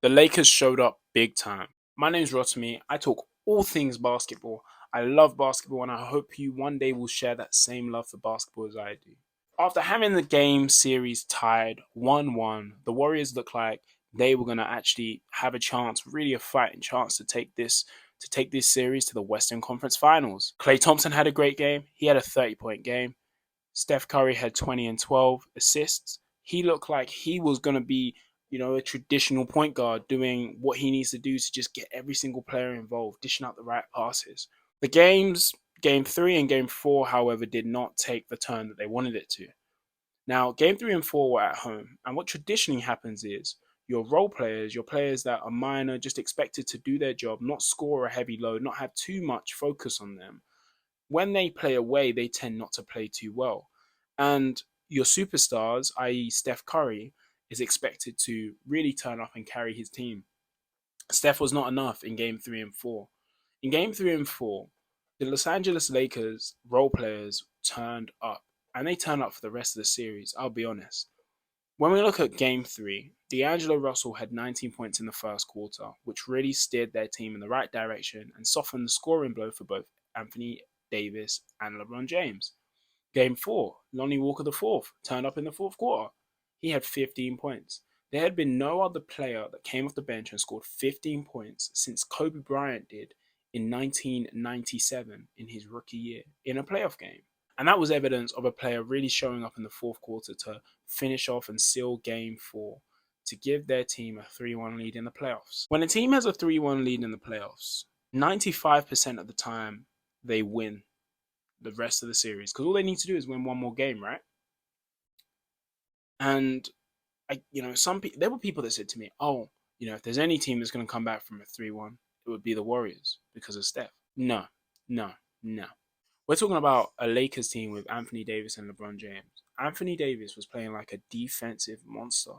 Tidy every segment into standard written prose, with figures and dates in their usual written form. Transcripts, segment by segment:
The Lakers showed up big time. My name's Rotimi. I talk all things basketball. I love basketball and I hope you one day will share that same love for basketball as I do. After having the game series tied 1-1, the Warriors looked like they were going to actually have a chance, really a fighting chance to take this series to the Western Conference Finals. Klay Thompson had a great game. He had a 30-point game. Steph Curry had 20 and 12 assists. He looked like he was going to be, a traditional point guard doing what he needs to do to just get every single player involved, dishing out the right passes. The game 3 and game 4, however, did not take the turn that they wanted it to. Now, game 3 and 4 were at home, and what traditionally happens is your role players, your players that are minor, just expected to do their job, not score a heavy load, not have too much focus on them. When they play away, they tend not to play too well. And your superstars, i.e., Steph Curry, is expected to really turn up and carry his team. Steph was not enough in game 3 and 4. In game 3 and 4, the Los Angeles Lakers role players turned up, and they turned up for the rest of the series, I'll be honest. When we look at game 3, D'Angelo Russell had 19 points in the first quarter, which really steered their team in the right direction and softened the scoring blow for both Anthony Davis and LeBron James. Game 4, Lonnie Walker IV turned up in the fourth quarter. He had 15 points. There had been no other player that came off the bench and scored 15 points since Kobe Bryant did in 1997 in his rookie year in a playoff game. And that was evidence of a player really showing up in the fourth quarter to finish off and seal game 4 to give their team a 3-1 lead in the playoffs. When a team has a 3-1 lead in the playoffs, 95% of the time they win the rest of the series because all they need to do is win one more game, right? And there were people that said to me, "Oh, if there's any team that's going to come back from a 3-1, it would be the Warriors because of Steph." No, no, no. We're talking about a Lakers team with Anthony Davis and LeBron James. Anthony Davis was playing like a defensive monster.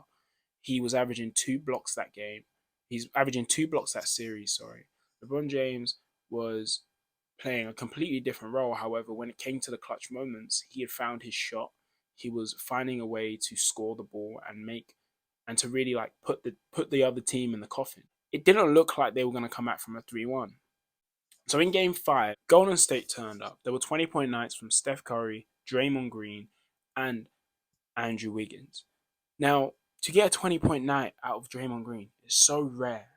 He was averaging 2 blocks that game. He's averaging 2 blocks that series, sorry. LeBron James was playing a completely different role. However, when it came to the clutch moments, he had found his shot. He was finding a way to score the ball and to really like put the other team in the coffin. It didn't look like they were going to come back from a 3-1. So in game 5, Golden State turned up. There were 20-point nights from Steph Curry, Draymond Green, and Andrew Wiggins. Now, to get a 20-point night out of Draymond Green is so rare.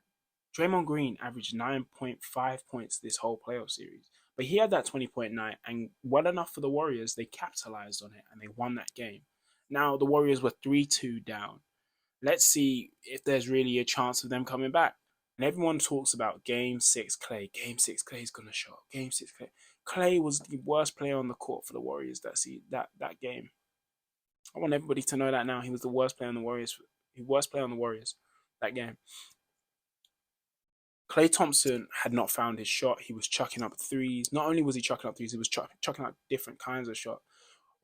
Draymond Green averaged 9.5 points this whole playoff series. But he had that 20-point night, and well enough for the Warriors, they capitalized on it, and they won that game. Now, the Warriors were 3-2 down. Let's see if there's really a chance of them coming back. And everyone talks about Game 6 Klay. Game 6 Klay's going to show. Game 6 Klay. Klay was the worst player on the court for the Warriors that game. I want everybody to know that now. He was the worst player on the Warriors. That game. Klay Thompson had not found his shot. He was chucking up threes. Not only was he chucking up threes, he was chucking up different kinds of shots.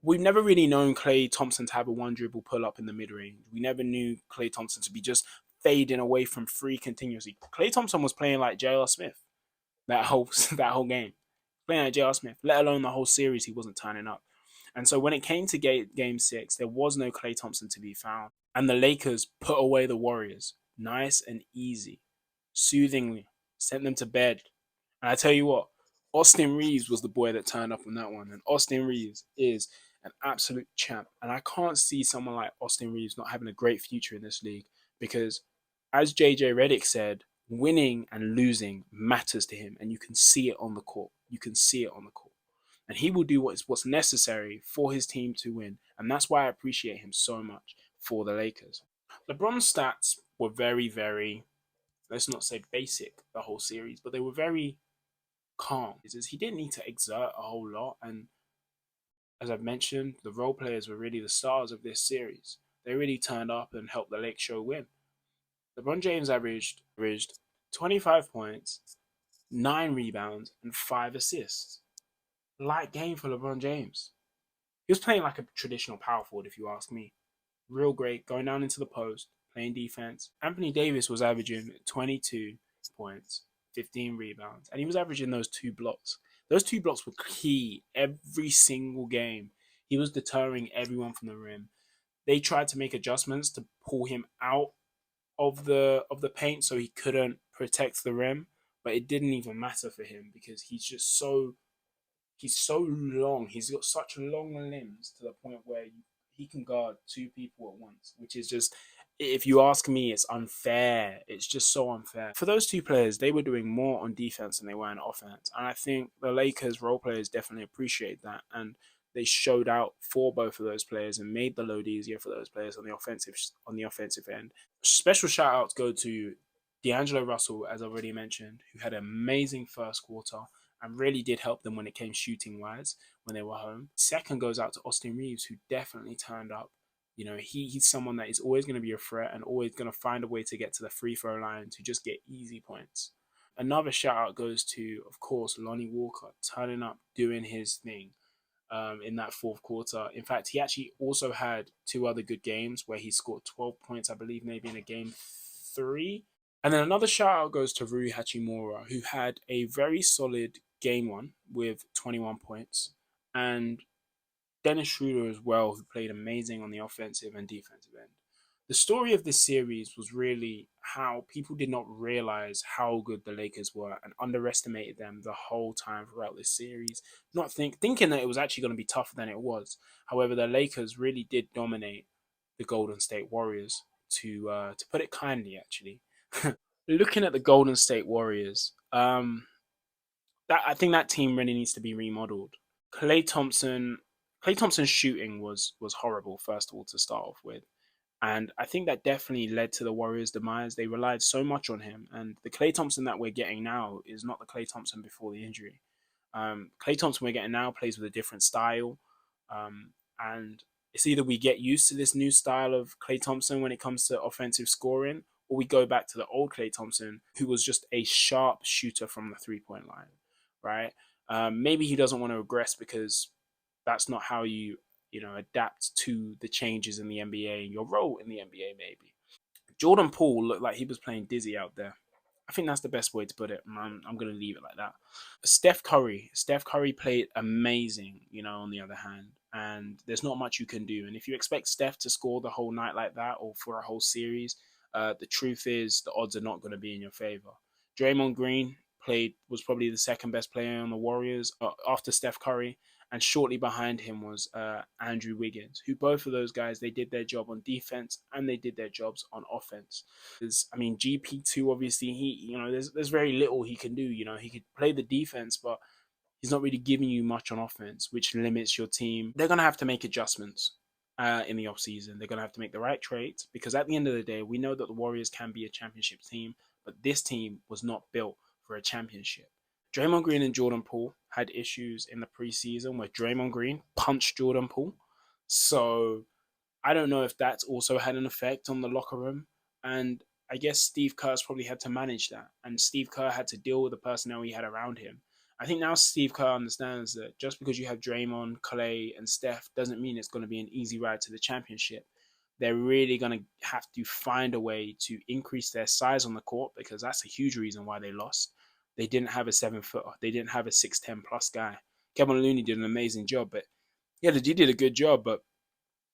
We've never really known Klay Thompson to have a one dribble pull up in the mid range. We never knew Klay Thompson to be just fading away from free continuously. Klay Thompson was playing like J.R. Smith that whole game. Playing like J.R. Smith, let alone the whole series, he wasn't turning up. And so when it came to game 6, there was no Klay Thompson to be found. And the Lakers put away the Warriors. Nice and easy. Soothingly. Sent them to bed. And I tell you what, Austin Reeves was the boy that turned up on that one. And Austin Reeves is an absolute champ. And I can't see someone like Austin Reeves not having a great future in this league because, as JJ Redick said, winning and losing matters to him. And you can see it on the court. And he will do what's necessary for his team to win. And that's why I appreciate him so much for the Lakers. LeBron's stats were very, very, let's not say basic the whole series, but they were very calm. He didn't need to exert a whole lot. And as I've mentioned, the role players were really the stars of this series. They really turned up and helped the Lake Show win. LeBron James averaged 25 points, 9 rebounds, and 5 assists. Light game for LeBron James. He was playing like a traditional power forward, if you ask me. Real great, going down into the post, playing defense. Anthony Davis was averaging 22 points, 15 rebounds, and he was averaging those 2 blocks. Those 2 blocks were key every single game. He was deterring everyone from the rim. They tried to make adjustments to pull him out of the paint, so he couldn't protect the rim. But it didn't even matter for him because he's so long. He's got such long limbs to the point where he can guard two people at once, which is just, if you ask me, it's unfair. It's just so unfair. For those two players, they were doing more on defense than they were on offense. And I think the Lakers role players definitely appreciate that. And they showed out for both of those players and made the load easier for those players on the offensive end. Special shout outs go to D'Angelo Russell, as I already mentioned, who had an amazing first quarter and really did help them when it came shooting wise when they were home. Second goes out to Austin Reeves, who definitely turned up. He's someone that is always going to be a threat and always going to find a way to get to the free throw line to just get easy points. Another shout out goes to, of course, Lonnie Walker turning up, doing his thing in that fourth quarter. In fact, he actually also had two other good games where he scored 12 points, I believe, maybe in a game three. And then another shout out goes to Rui Hachimura, who had a very solid game one with 21 points, and Dennis Schroeder as well, who played amazing on the offensive and defensive end. The story of this series was really how people did not realize how good the Lakers were and underestimated them the whole time throughout this series, not thinking that it was actually going to be tougher than it was. However, the Lakers really did dominate the Golden State Warriors, to put it kindly, actually. Looking at the Golden State Warriors, that I think that team really needs to be remodeled. Clay Thompson, Clay Thompson's shooting was horrible, first of all, to start off with. And I think that definitely led to the Warriors' demise. They relied so much on him. And the Clay Thompson that we're getting now is not the Clay Thompson before the injury. Clay Thompson we're getting now plays with a different style. And it's either we get used to this new style of Clay Thompson when it comes to offensive scoring, or we go back to the old Clay Thompson, who was just a sharp shooter from the 3 point line, right? Maybe he doesn't want to regress because that's not how you adapt to the changes in the NBA and your role in the NBA. Maybe Jordan Poole looked like he was playing dizzy out there. I think that's the best way to put it. I'm going to leave it like that. Steph Curry played amazing, on the other hand, and there's not much you can do. And if you expect Steph to score the whole night like that or for a whole series, the truth is the odds are not going to be in your favor. Draymond Green was probably the second best player on the Warriors after Steph Curry, and shortly behind him was Andrew Wiggins, who both of those guys, they did their job on defense and they did their jobs on offense. GP2, obviously, there's very little he can do. He could play the defense, but he's not really giving you much on offense, which limits your team. They're going to have to make adjustments in the offseason. They're going to have to make the right trades because at the end of the day, we know that the Warriors can be a championship team, but this team was not built for a championship. Draymond Green and Jordan Poole had issues in the preseason where Draymond Green punched Jordan Poole. So I don't know if that's also had an effect on the locker room. And I guess Steve Kerr's probably had to manage that. And Steve Kerr had to deal with the personnel he had around him. I think now Steve Kerr understands that just because you have Draymond, Clay, and Steph doesn't mean it's going to be an easy ride to the championship. They're really going to have to find a way to increase their size on the court because that's a huge reason why they lost. They didn't have a 7 footer. They didn't have a 6'10" plus guy. Kevin Looney did an amazing job, but yeah, he did a good job, but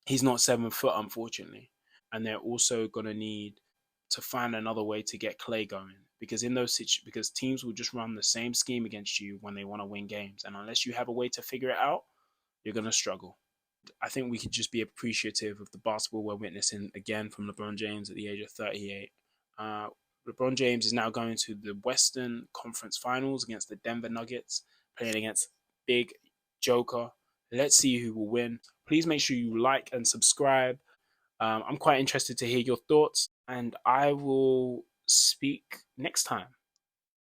he's not 7 foot, unfortunately. And they're also gonna need to find another way to get Clay going because because teams will just run the same scheme against you when they want to win games, and unless you have a way to figure it out, you're gonna struggle. I think we could just be appreciative of the basketball we're witnessing again from LeBron James at the age of 38. Uh, LeBron James is now going to the Western Conference Finals against the Denver Nuggets, playing against Big Joker. Let's see who will win. Please make sure you like and subscribe. I'm quite interested to hear your thoughts, and I will speak next time.